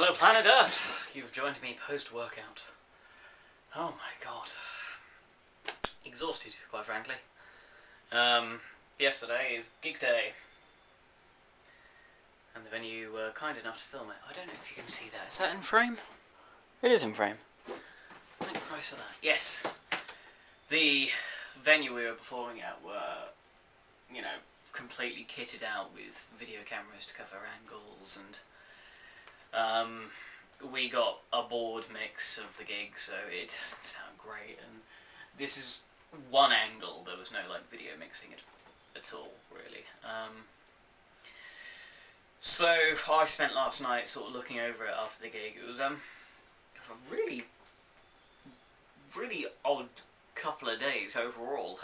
Hello, planet Earth. You've joined me post-workout. Oh my god. Exhausted, quite frankly. Yesterday is gig day. And the venue were kind enough to film it. I don't know if you can see that. Is that in frame? It is in frame. Thank Christ for that. Yes. The venue we were performing at were, you know, completely kitted out with video cameras to cover angles, and we got a board mix of the gig, so it doesn't sound great, and this is one angle. There was no like video mixing at all, really. So I spent last night sort of looking over it after the gig. It was a really odd couple of days overall.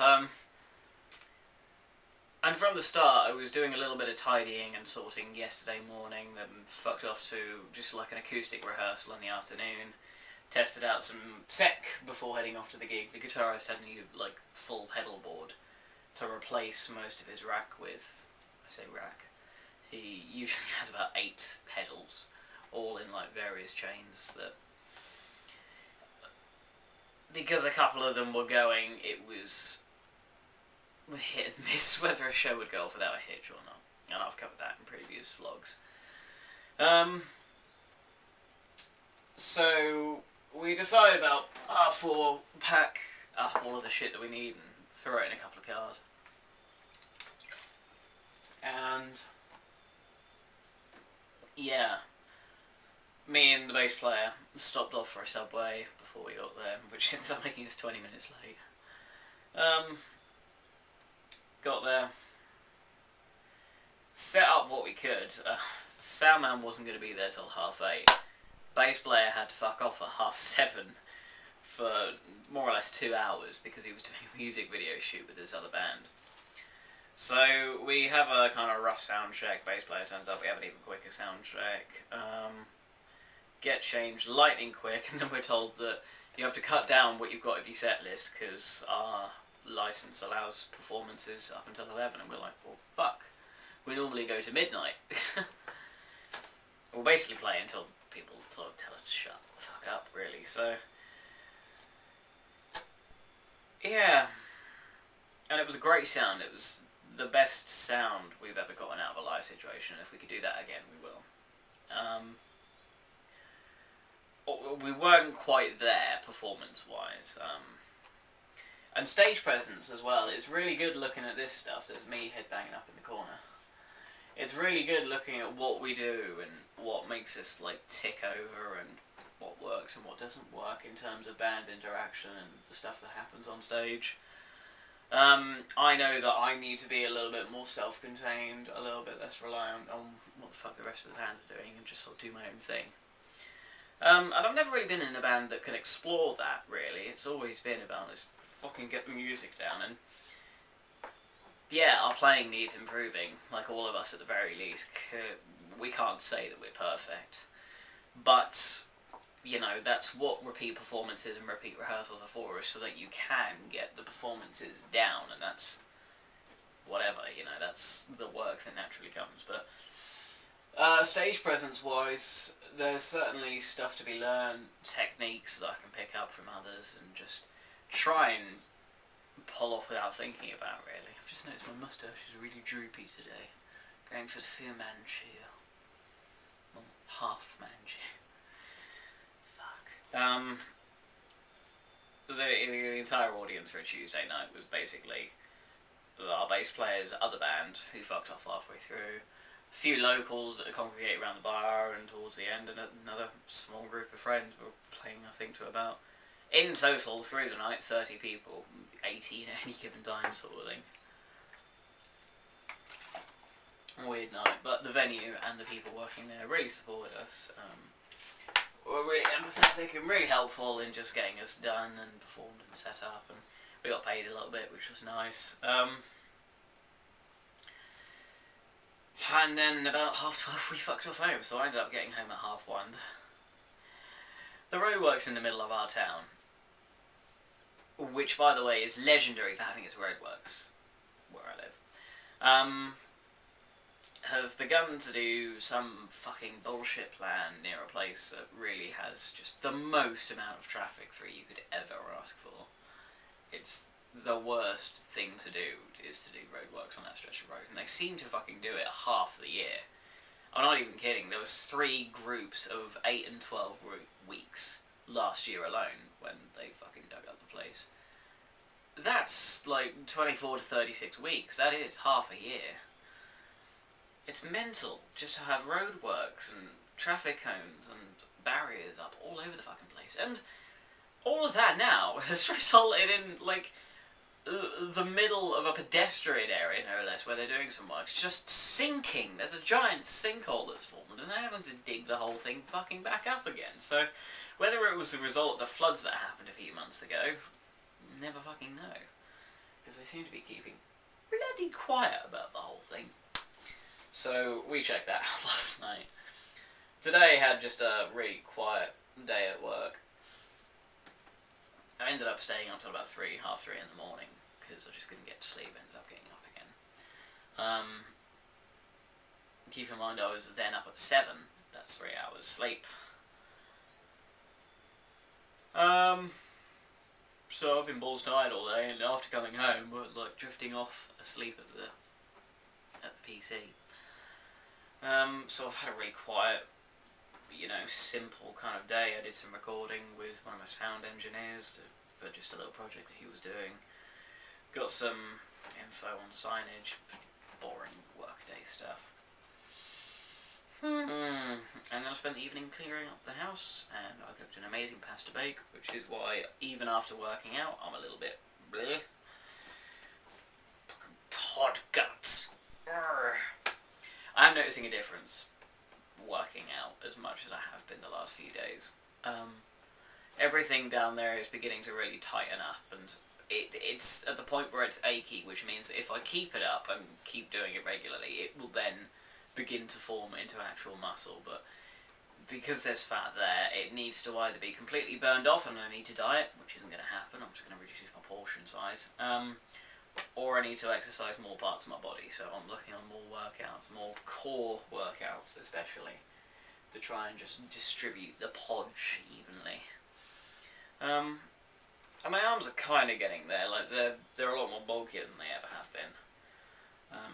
And from the start, I was doing a little bit of tidying and sorting yesterday morning, then fucked off to just like an acoustic rehearsal in the afternoon. Tested out some tech before heading off to the gig. The guitarist had a new like full pedal board to replace most of his rack with. I say rack. He usually has about 8 pedals, all in like various chains that, because a couple of them were going, it was hit and miss whether a show would go off without a hitch or not, and I've covered that in previous vlogs. So we decided about half 4, pack up all of the shit that we need and throw it in a couple of cars. And yeah, me and the bass player stopped off for a Subway before we got there, which ended up making us 20 minutes late. Got there, set up what we could. Soundman wasn't going to be there till 8:30. Bass player had to fuck off at 7:30 for more or less 2 hours because he was doing a music video shoot with this other band. So we have a kind of rough sound check. Bass player turns up. We have an even quicker sound check. Get changed lightning quick, and then we're told that you have to cut down what you've got of your set list because our license allows performances up until 11, and we're like, well, fuck. We normally go to midnight. We'll basically play until people tell us to shut the fuck up, really. So yeah, and it was a great sound. It was the best sound we've ever gotten out of a live situation. If we could do that again, we will. We weren't quite there performance-wise. And stage presence as well. It's really good looking at this stuff. There's me headbanging up in the corner. It's really good looking at what we do and what makes us like tick over and what works and what doesn't work in terms of band interaction and the stuff that happens on stage. I know that I need to be a little bit more self-contained, a little bit less reliant on what the fuck the rest of the band are doing, and just sort of do my own thing. And I've never really been in a band that can explore that, really. It's always been about let's fucking get the music down, and yeah, our playing needs improving, like all of us at the very least. We can't say that we're perfect, but you know, that's what repeat performances and repeat rehearsals are for, is so that you can get the performances down, and that's whatever, you know, that's the work that naturally comes. But stage presence wise, there's certainly stuff to be learned, techniques that I can pick up from others and just try and pull off without thinking about, really. I've just noticed my moustache is really droopy today. Going for the Fu Manchu. Well, half Manchu. The entire audience for a Tuesday night was basically our bass player's other band, who fucked off halfway through, a few locals that congregate around the bar, and towards the end another small group of friends were playing, I think, to about, in total through the night, 30 people, 18 at any given time, sort of thing. A weird night, but the venue and the people working there really supported us. Were really empathetic and really helpful in just getting us done and performed and set up, and we got paid a little bit, which was nice. And then about 12:30 we fucked off home, so I ended up getting home at 1:30. The roadworks in the middle of our town, which by the way is legendary for having its roadworks where I live, have begun to do some fucking bullshit plan near a place that really has just the most amount of traffic through you could ever ask for. It's the worst thing to do is to do roadworks on that stretch of road, and they seem to fucking do it half the year. I'm not even kidding. There was 3 groups of 8 and 12 weeks last year alone when they fucking dug up the place. That's like 24 to 36 weeks. That is half a year. It's mental just to have roadworks and traffic cones and barriers up all over the fucking place. And all of that now has resulted in, like, the middle of a pedestrian area, no less, where they're doing some work, it's just sinking. There's a giant sinkhole that's formed, and they're having to dig the whole thing fucking back up again. So, whether it was the result of the floods that happened a few months ago, never fucking know. Because they seem to be keeping bloody quiet about the whole thing. So, we checked that out last night. Today had just a really quiet day at work. I ended up staying up till about 3, half 3 in the morning, because I just couldn't get to sleep, ended up getting up again. Keep in mind I was then up at 7, that's 3 hours sleep. So I've been balls tired all day, and after coming home I was like drifting off asleep at the PC. So I've had a really quiet, you know, simple kind of day. I did some recording with one of my sound engineers for just a little project that he was doing. Got some info on signage, boring workday stuff. And then I spent the evening clearing up the house, and I cooked an amazing pasta bake, which is why, even after working out, I'm a little bit bleh. Fucking pod guts. Urgh. I'm noticing a difference working out as much as I have been the last few days. Everything down there is beginning to really tighten up, and it's at the point where it's achy, which means if I keep it up and keep doing it regularly, it will then begin to form into actual muscle. But because there's fat there, it needs to either be completely burned off and I need to diet, which isn't going to happen, I'm just going to reduce my portion size, or I need to exercise more parts of my body. So I'm looking on more workouts, more core workouts especially, to try and just distribute the podge evenly. And my arms are kind of getting there. Like they're a lot more bulkier than they ever have been,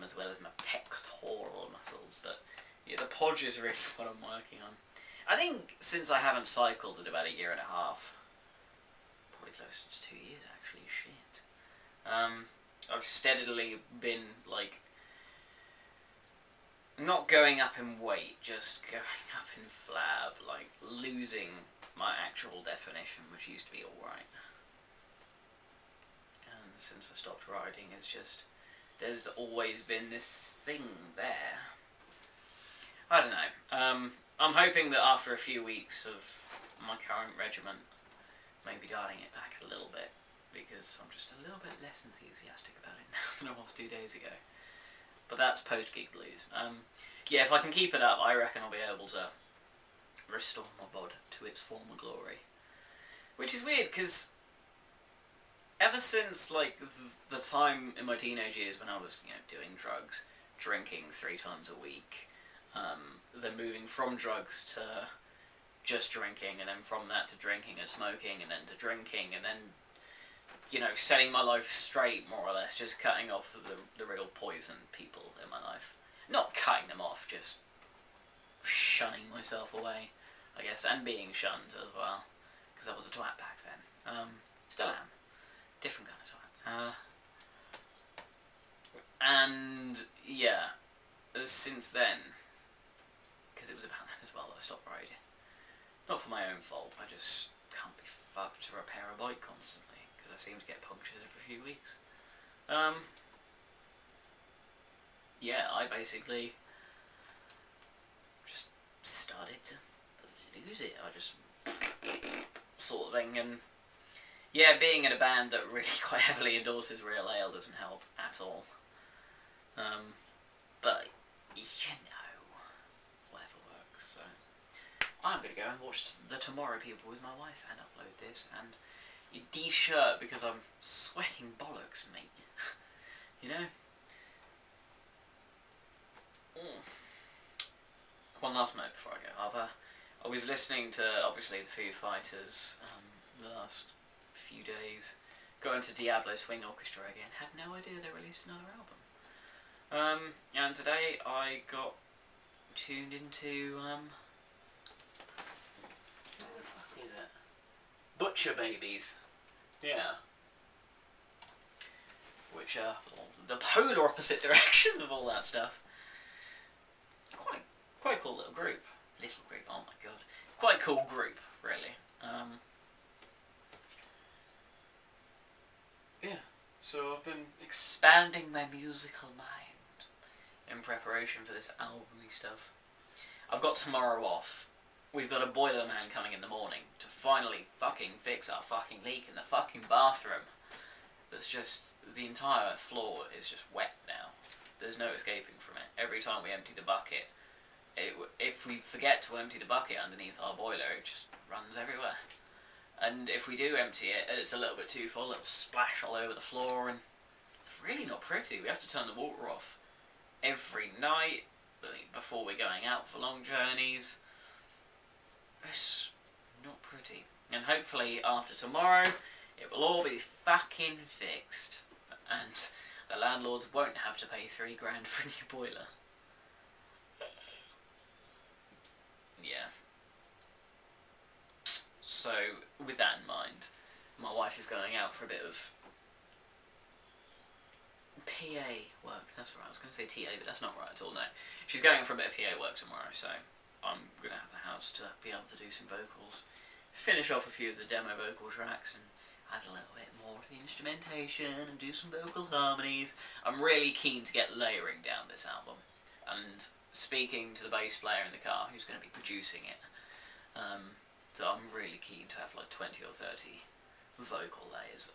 as well as my pectoral muscles. But yeah, the podge is really what I'm working on. I think since I haven't cycled in about 1.5 years, probably close to 2 years actually. Shit. I've steadily been like not going up in weight, just going up in flab, like losing my actual definition, which used to be alright. And since I stopped riding, it's just, there's always been this thing there. I don't know. I'm hoping that after a few weeks of my current regimen, maybe dialing it back a little bit, because I'm just a little bit less enthusiastic about it now than I was 2 days ago. But that's post-gig blues. Yeah, if I can keep it up, I reckon I'll be able to restore my bod to its former glory. Which is weird, because ever since, like, the time in my teenage years when I was, you know, doing drugs, drinking 3 times a week, then moving from drugs to just drinking, and then from that to drinking and smoking, and then to drinking, and then, you know, setting my life straight, more or less, just cutting off the real poison people in my life. Not cutting them off, just shunning myself away, I guess, and being shunned as well, because I was a twat back then. Still am. Different kind of twat. And, yeah, since then, because it was about that as well that I stopped riding. Not for my own fault, I just can't be fucked to repair a bike constantly, because I seem to get punctures every few weeks. Yeah, I basically just started to lose it. I just sort of thing, and yeah, being in a band that really quite heavily endorses real ale doesn't help at all. But you know, whatever works. So I'm gonna go and watch the Tomorrow People with my wife and upload this and de-shirt because I'm sweating bollocks, mate. You know. Mm. One last note before I go. I was listening to, obviously, the Foo Fighters the last few days. Got into Diablo Swing Orchestra again. Had no idea they released another album. And today I got tuned into, what the fuck is it? Butcher Babies. Yeah. Which are the polar opposite direction of all that stuff. Quite cool little group. Little group, oh my god. Quite cool group, really. Yeah. So I've been expanding my musical mind in preparation for this album-y stuff. I've got tomorrow off. We've got a boiler man coming in the morning to finally fucking fix our fucking leak in the fucking bathroom. That's just, the entire floor is just wet now. There's no escaping from it. Every time we empty the bucket, if we forget to empty the bucket underneath our boiler, it just runs everywhere. And if we do empty it and it's a little bit too full, it'll splash all over the floor, and it's really not pretty. We have to turn the water off every night before we're going out for long journeys. It's not pretty. And hopefully after tomorrow, it will all be fucking fixed, and the landlords won't have to pay $3 grand for a new boiler. Yeah. So, with that in mind, my wife is going out for a bit of PA work. That's right, I was going to say TA, but that's not right at all, no. She's going for a bit of PA work tomorrow, so I'm going to have the house to be able to do some vocals, finish off a few of the demo vocal tracks, and add a little bit more to the instrumentation and do some vocal harmonies. I'm really keen to get layering down this album, and speaking to the bass player in the car who's going to be producing it, so I'm really keen to have like 20 or 30 vocal layers.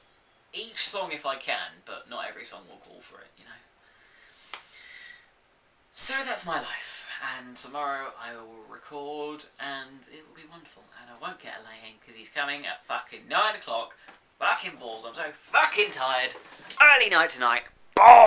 Each song if I can, but not every song will call for it, you know. So that's my life, and tomorrow I will record, and it will be wonderful, and I won't get a laying because he's coming at fucking 9 o'clock. Fucking balls, I'm so fucking tired. Early night tonight.